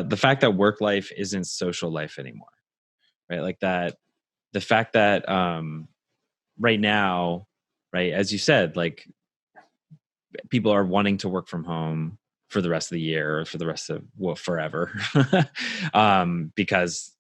the fact that work life isn't social life anymore, right? Like that, the fact that right now, right, as you said, like people are wanting to work from home for the rest of the year or for the rest of forever, because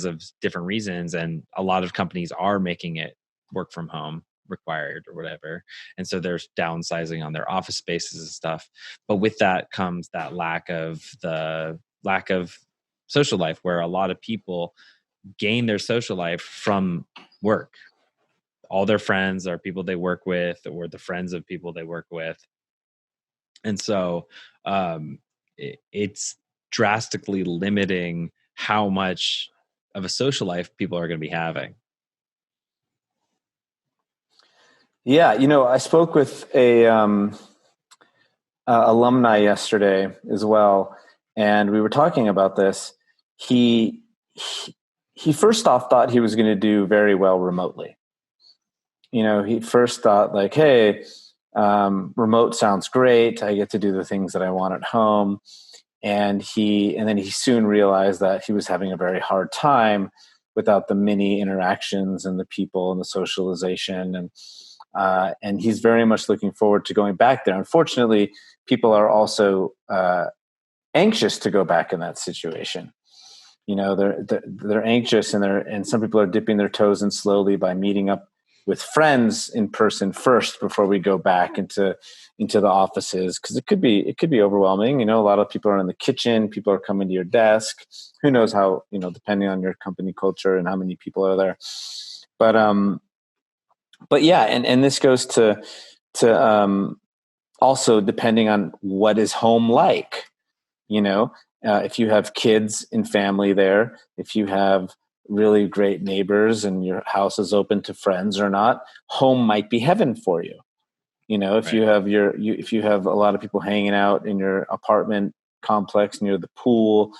of different reasons, and a lot of companies are making it work from home required or whatever, and so they're downsizing on their office spaces and stuff. But with that comes that lack of social life, where a lot of people gain their social life from work. All their friends are people they work with, or the friends of people they work with. And so it's drastically limiting how much of a social life people are going to be having. Yeah, I spoke with a alumni yesterday as well, and we were talking about this. He first off thought he was going to do very well remotely. He first thought like, hey, remote sounds great. I get to do the things that I want at home. And then he soon realized that he was having a very hard time without the many interactions and the people and the socialization. And he's very much looking forward to going back there. Unfortunately, people are also anxious to go back in that situation. They're anxious, and some people are dipping their toes in slowly by meeting up with friends in person first before we go back into the offices, because it could be overwhelming. A lot of people are in the kitchen, people are coming to your desk. Who knows how, depending on your company culture and how many people are there. But yeah, and this goes to also depending on what is home like. If you have kids and family there, if you have really great neighbors and your house is open to friends or not, home might be heaven for you. If you have if you have a lot of people hanging out in your apartment complex near the pool,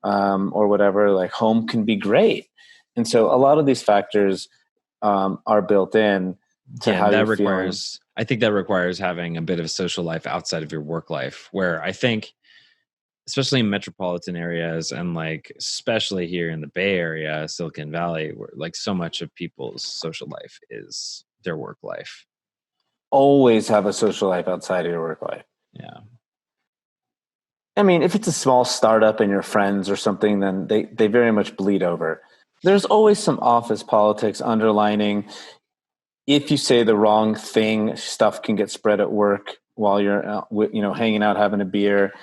or whatever, like home can be great. And so a lot of these factors are built in to how you're feeling. I think that requires having a bit of a social life outside of your work life, where I think, especially in metropolitan areas, and like especially here in the Bay Area, Silicon Valley, where like so much of people's social life is their work life. Always have a social life outside of your work life. Yeah. I mean, if it's a small startup and your friends or something, then they very much bleed over. There's always some office politics underlining. If you say the wrong thing, stuff can get spread at work while you're hanging out, having a beer.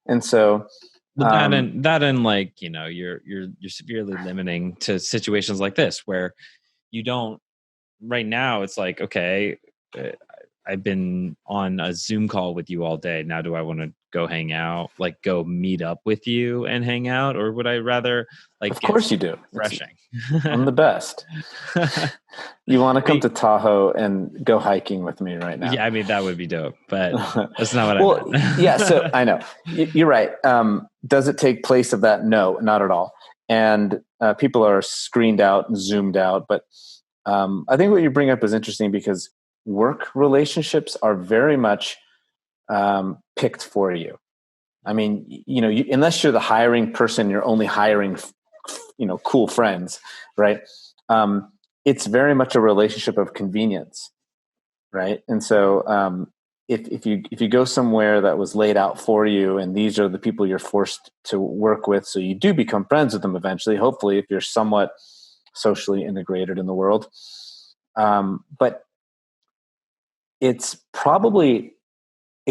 And so that and like, you're severely limiting to situations like this, where you don't, right now it's like, okay, I've been on a Zoom call with you all day. Now, do I want to go hang out, like go meet up with you and hang out? Or would I rather like, of course you do. Refreshing. I'm the best. You want to come to Tahoe and go hiking with me right now? Yeah, I mean, that would be dope, but that's not what I meant. Yeah, so I know. You're right. Does it take place of that? No, not at all. And people are screened out and zoomed out. But I think what you bring up is interesting, because work relationships are very much picked for you. I mean, unless you're the hiring person, you're only hiring, cool friends, right? It's very much a relationship of convenience, right? And so if you go somewhere that was laid out for you, and these are the people you're forced to work with, so you do become friends with them eventually, hopefully, if you're somewhat socially integrated in the world. But it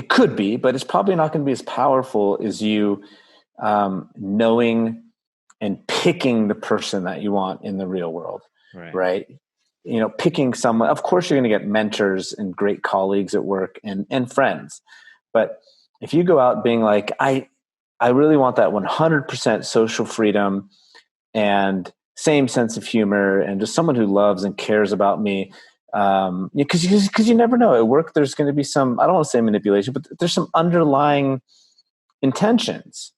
could be, but it's probably not going to be as powerful as you knowing and picking the person that you want in the real world, right? Picking someone. Of course, you're going to get mentors and great colleagues at work and friends. But if you go out being like, I really want that 100% social freedom and same sense of humor and just someone who loves and cares about me, because you never know. At work, there's going to be some, I don't want to say manipulation, but there's some underlying intentions,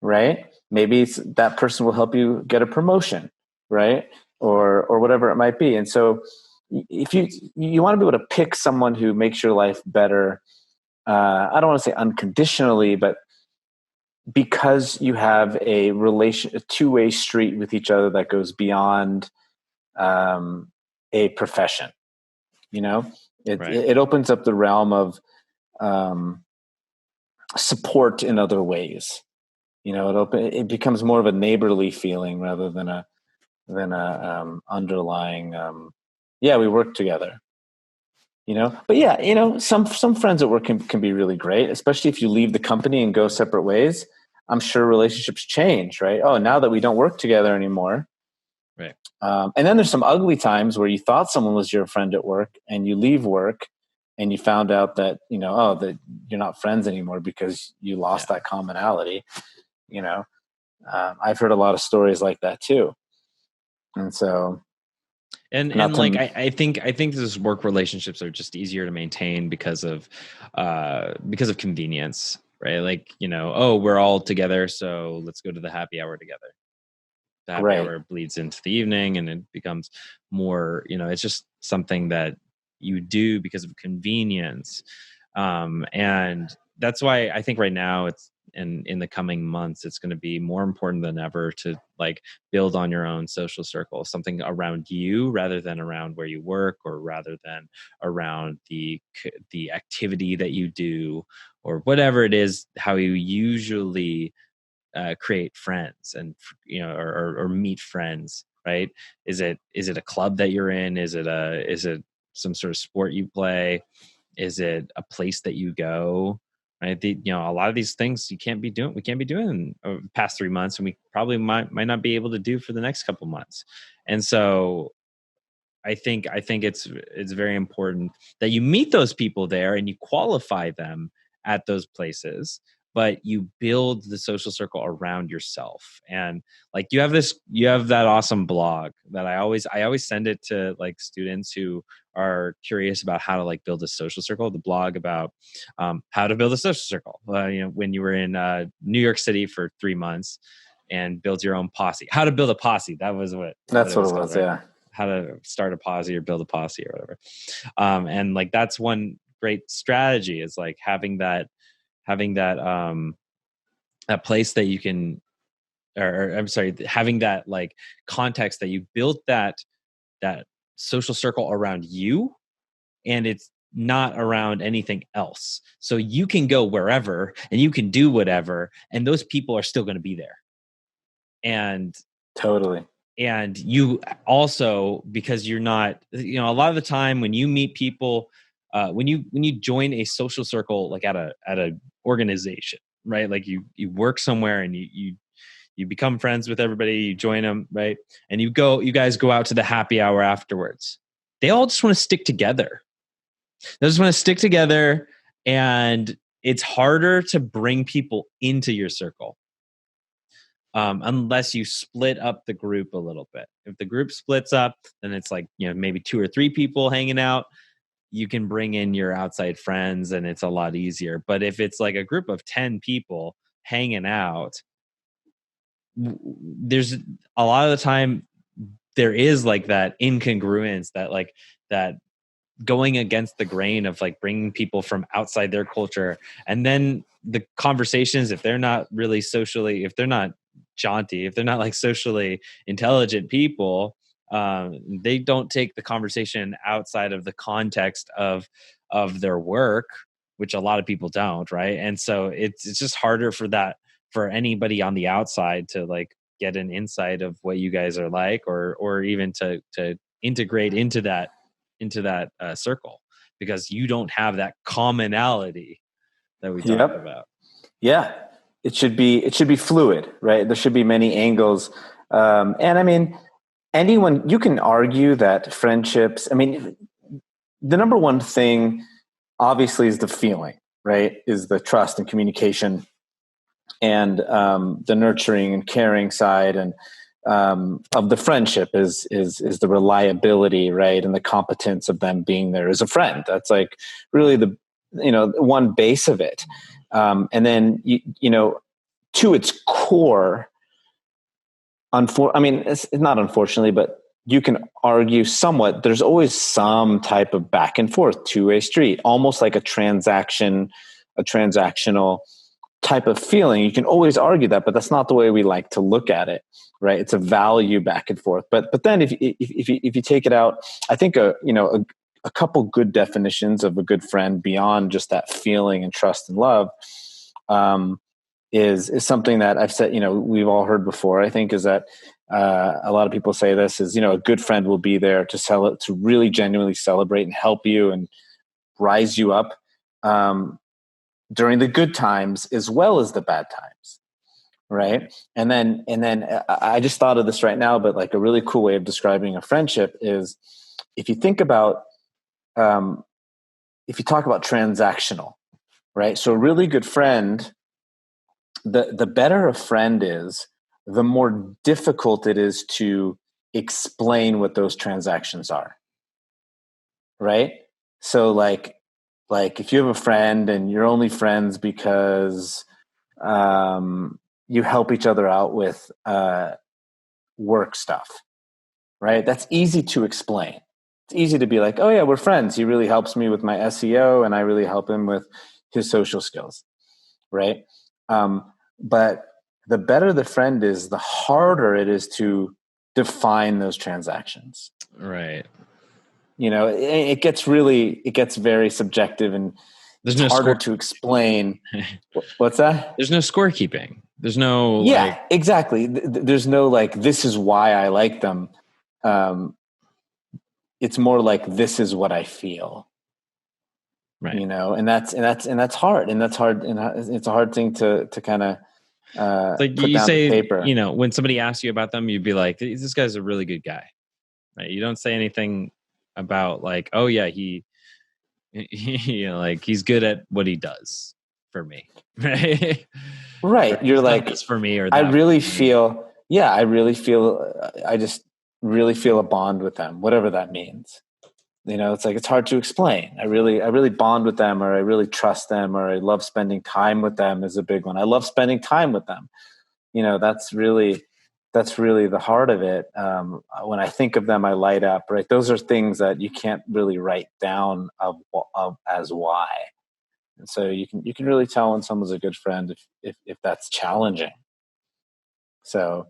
right? Maybe that person will help you get a promotion, right? Or whatever it might be. And so if you want to be able to pick someone who makes your life better, I don't want to say unconditionally, but because you have a two-way street with each other that goes beyond a profession. Right. It opens up the realm of support in other ways. It becomes more of a neighborly feeling rather than a underlying. Yeah, we work together. But yeah, some friends at work can be really great, especially if you leave the company and go separate ways. I'm sure relationships change, right? Oh, now that we don't work together anymore. Right. And then there's some ugly times where you thought someone was your friend at work and you leave work and you found out that, that you're not friends anymore because you lost that commonality. I've heard a lot of stories like that too. And so, and like I think those work relationships are just easier to maintain because of convenience, right? Like, oh, we're all together, so let's go to the happy hour together. The happy hour bleeds into the evening, and it becomes more, it's just something that you do because of convenience. And that's why I think right now it's in the coming months, it's going to be more important than ever to like build on your own social circle, something around you rather than around where you work, or rather than around the activity that you do, or whatever it is, how you usually create friends and or meet friends, right? Is it a club that you're in? Is it some sort of sport you play? Is it a place that you go? Right? A lot of these things we can't be doing past 3 months, and we probably might not be able to do for the next couple months. And so I think it's very important that you meet those people there and you qualify them at those places, but you build the social circle around yourself. And like you have that awesome blog that I always send it to like students who are curious about how to like build a social circle. The blog about how to build a social circle. When you were in New York City for 3 months and build your own posse. How to build a posse. That's what it was called, right? Yeah. How to start a posse or build a posse or whatever. And like that's one great strategy is like having that that place that you can, or I'm sorry, having that like context that you built that social circle around you, and it's not around anything else. So you can go wherever and you can do whatever, and those people are still going to be there. And totally. And you also, because you're not, a lot of the time when you meet people, when you join a social circle, like at a organization, right? Like you work somewhere and you become friends with everybody, you join them, right? And you guys go out to the happy hour afterwards. They all just want to stick together. They just want to stick together, and it's harder to bring people into your circle. Unless you split up the group a little bit. If the group splits up, then it's like, maybe 2 or 3 people hanging out. You can bring in your outside friends and it's a lot easier. But if it's like a group of 10 people hanging out, there's a lot of the time there is like that incongruence, that going against the grain of like bringing people from outside their culture. And then the conversations, if they're not jaunty, if they're not like socially intelligent people, they don't take the conversation outside of the context of their work, which a lot of people don't, right? And so it's just harder for anybody on the outside to like get an insight of what you guys are like, or even to integrate into that circle, because you don't have that commonality that we talked about. Yeah, it should be fluid, right? There should be many angles, and I mean, you can argue that friendships. I mean, the number one thing, obviously, is the feeling, right? Is the trust and communication, and the nurturing and caring side, and of the friendship is the reliability, right? And the competence of them being there as a friend. That's like really the one base of it. And then to its core, it's not unfortunately, but you can argue somewhat, there's always some type of back and forth, two-way street, almost like a transactional type of feeling. You can always argue that, but that's not the way we like to look at it, right? It's a value back and forth. But then if you take it out, I think a couple good definitions of a good friend beyond just that feeling and trust and love is something that I've said, we've all heard before. I think is that a lot of people say this is, a good friend will be there to really genuinely celebrate and help you and rise you up during the good times as well as the bad times, right? And then I just thought of this right now, but like a really cool way of describing a friendship is if you think about if you talk about transactional, right? So a really good friend, the better a friend is, the more difficult it is to explain what those transactions are, right? So like if you have a friend and you're only friends because you help each other out with work stuff, right? That's easy to explain. It's easy to be like, oh yeah, we're friends. He really helps me with my SEO and I really help him with his social skills, right? But the better the friend is, the harder it is to define those transactions. Right. It gets very subjective and There's it's no harder to explain. What's that? There's no scorekeeping. There's no exactly. There's no like, this is why I like them. It's more like, this is what I feel. Right. And that's hard. And that's hard. And it's a hard thing to kind of like put you down say, to paper. When somebody asks you about them, you'd be like, this guy's a really good guy. Right. You don't say anything about like, oh yeah, he like he's good at what he does for me. Right. Right. You're like, this for me, or that I really feel I just really feel a bond with them, whatever that means. It's like, it's hard to explain. I really bond with them, or I really trust them, or I love spending time with them is a big one. I love spending time with them. That's really the heart of it. When I think of them, I light up, right? Those are things that you can't really write down of as why. And so you can really tell when someone's a good friend if that's challenging. So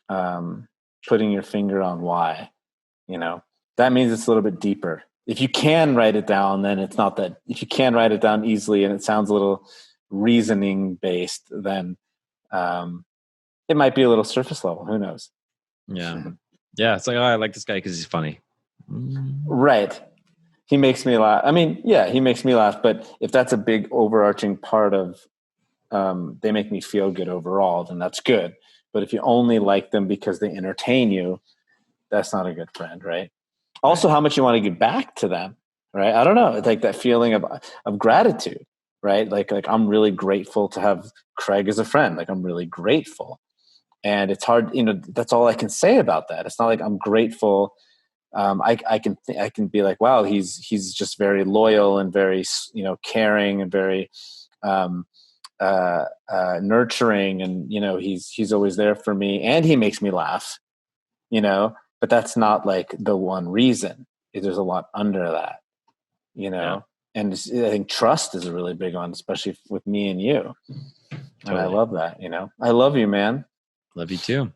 putting your finger on why, that means it's a little bit deeper. If you can write it down, then it's not that. If you can write it down easily and it sounds a little reasoning based, then it might be a little surface level. Who knows? Yeah. Yeah. It's like, oh, I like this guy because he's funny. Right. He makes me laugh. I mean, yeah, he makes me laugh. But if that's a big overarching part of they make me feel good overall, then that's good. But if you only like them because they entertain you, that's not a good friend, right? Also, how much you want to give back to them, right? I don't know. It's like that feeling of gratitude, right? Like I'm really grateful to have Craig as a friend. Like I'm really grateful. And it's hard, that's all I can say about that. It's not like I'm grateful. I can be like, wow, he's just very loyal and very, caring and very nurturing, and he's always there for me, and he makes me laugh, but that's not like the one reason. There's a lot under that, Yeah. And I think trust is a really big one, especially with me and you. Totally. And I love that. I love you, man. Love you too.